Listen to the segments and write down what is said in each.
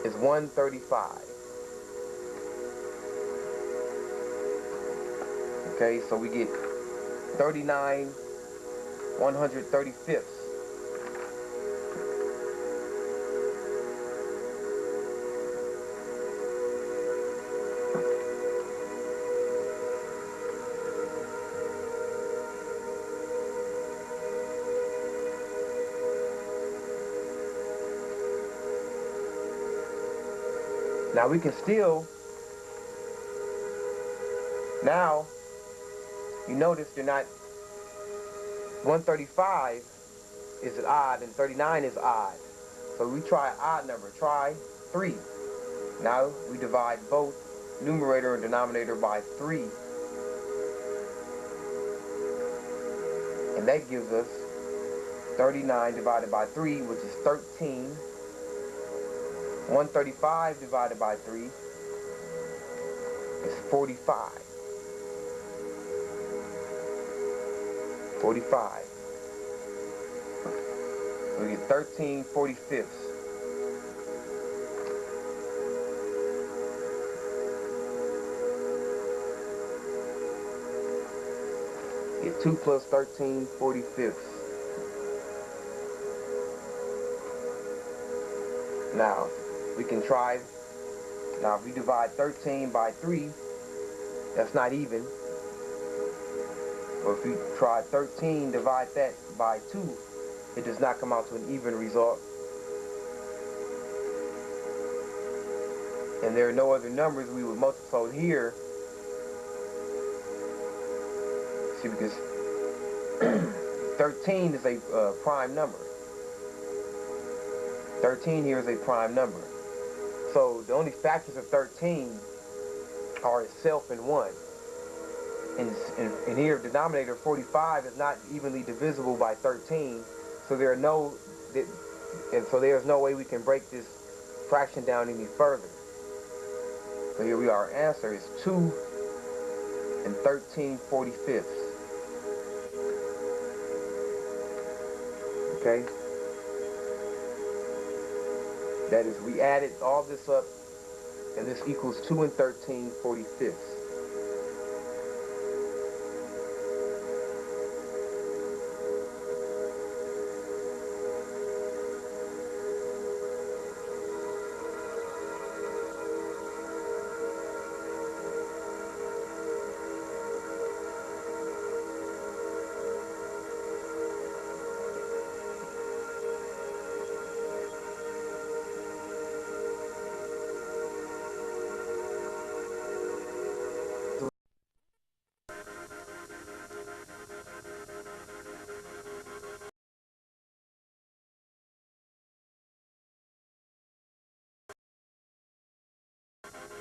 is 135. Okay, so we get 39 135ths. Now we can still, now you notice they're not, 135 is odd and 39 is odd. So we try an odd number, try 3. Now we divide both numerator and denominator by 3. And that gives us 39 divided by 3, which is 13. 135 divided by 3 is 45. 45. So we get 13/45. Get 2 plus 13/45. Now, we can try, now if we divide 13 by 3, that's not even. Or if we try 13, divide that by 2, it does not come out to an even result. And there are no other numbers we would multiply here. See, because 13 is a prime number. 13 here is a prime number. So the only factors of 13 are itself and 1. And here, denominator 45 is not evenly divisible by 13. So there are no, and so there's no way we can break this fraction down any further. So here we are. Our answer is 2 and 13/45. Okay? That is, we added all this up, and this equals 2 and 13/45.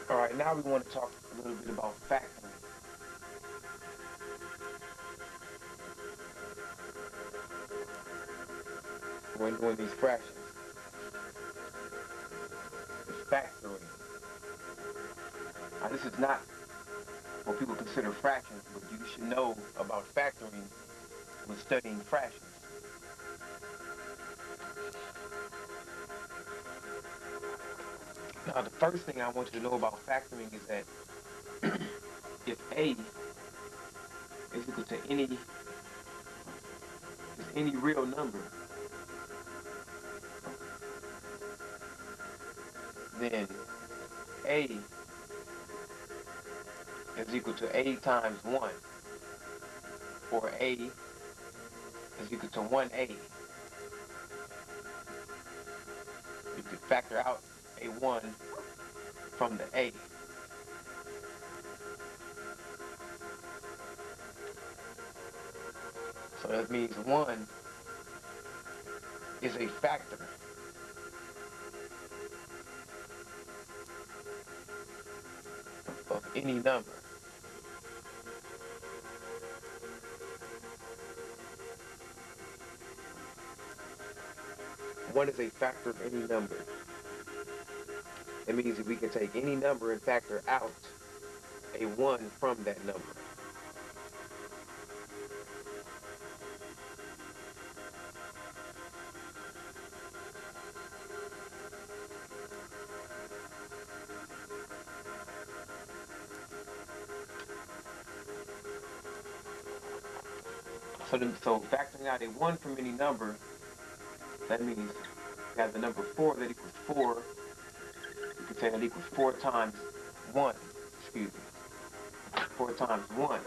All right, now we want to talk a little bit about factoring when doing these fractions. It's factoring. Now, this is not what people consider fractions, but you should know about factoring when studying fractions. Now, the first thing I want you to know about factoring is that if A is equal to any real number, then A is equal to A times 1, or A is equal to 1A. You could factor out a 1 from the A. So that means 1 is a factor of any number. One is a factor of any number. It means that we can take any number and factor out a 1 from that number. So factoring out a 1 from any number, that means we have the number 4 that equals 4. You can say that equals 4 times 1. Excuse me. 4 times 1.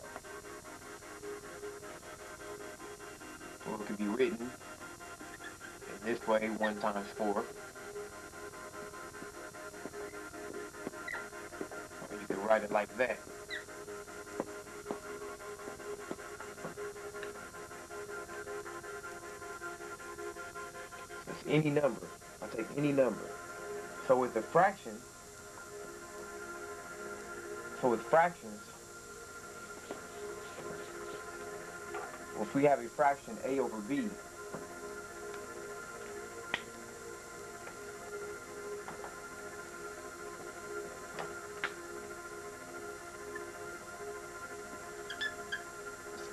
So it can be written in this way, 1 times 4. Or you can write it like that. It's any number. I'll take any number. So with the fraction, with fractions, if we have a fraction a over b,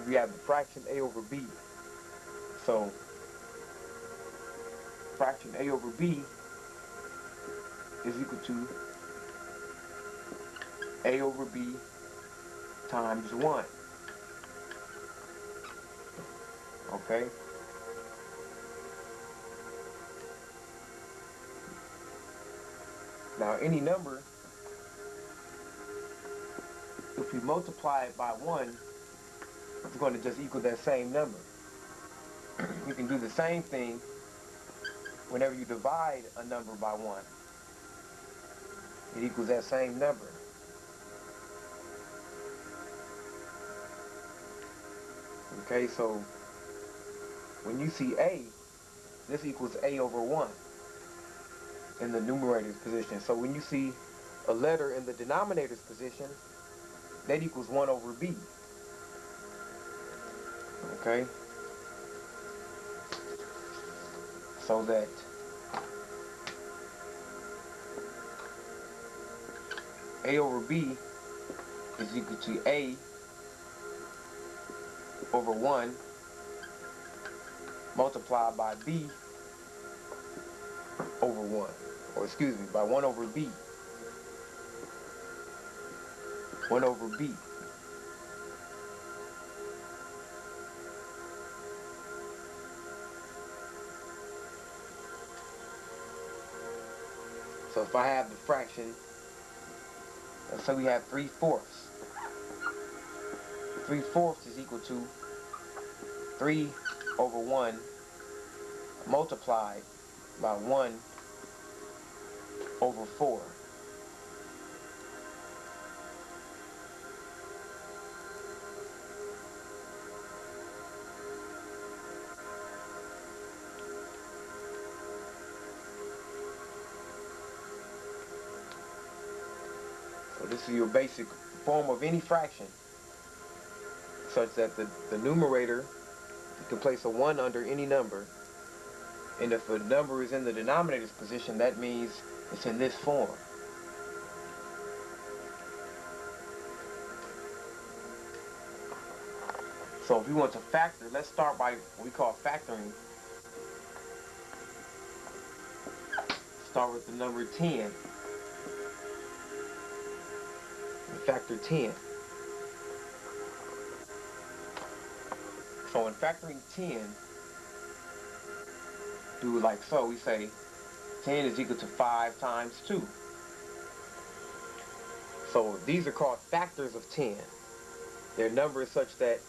we have the fraction a over b. So fraction a over b is equal to a over b times 1. Okay? Now any number, if we multiply it by 1, it's going to just equal that same number. You can do the same thing whenever you divide a number by 1. It equals that same number. Okay, so when you see a, this equals a over 1 in the numerator's position. So when you see a letter in the denominator's position, that equals 1 over b. Okay? So that a over b is equal to a over 1 multiplied by b over 1. Or excuse me, by 1 over b. 1 over b. So if I have the fraction, let's say we have 3/4. 3/4 is equal to 3 over 1 multiplied by 1 over 4. So this is your basic form of any fraction, such that the numerator, you can place a 1 under any number, and if a number is in the denominator's position, that means it's in this form. So if we want to factor, let's start by what we call factoring. Start with the number 10. Factor 10. So in factoring 10, do it like so. We say 10 is equal to 5 times 2. So these are called factors of 10. They're numbers such that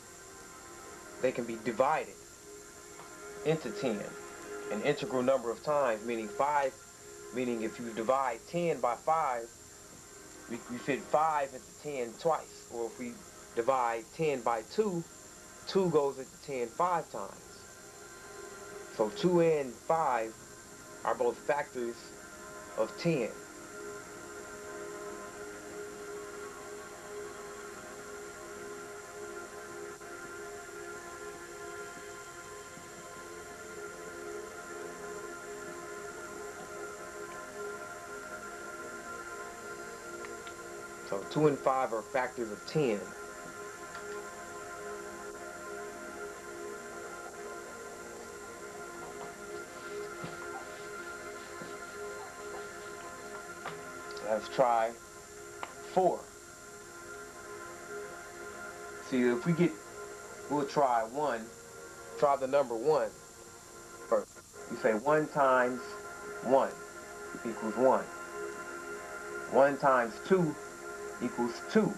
they can be divided into 10, an integral number of times, meaning 5, meaning if you divide 10 by 5, we fit 5 into 10 twice. Or if we divide 10 by 2, 2 goes into 10 5 times. So 2 and 5 are both factors of 10. So 2 and 5 are factors of 10. Let's try 4. See, if we get, we'll try 1 try the number 1 first. You say 1 times 1 equals 1. 1 times 2 equals 2.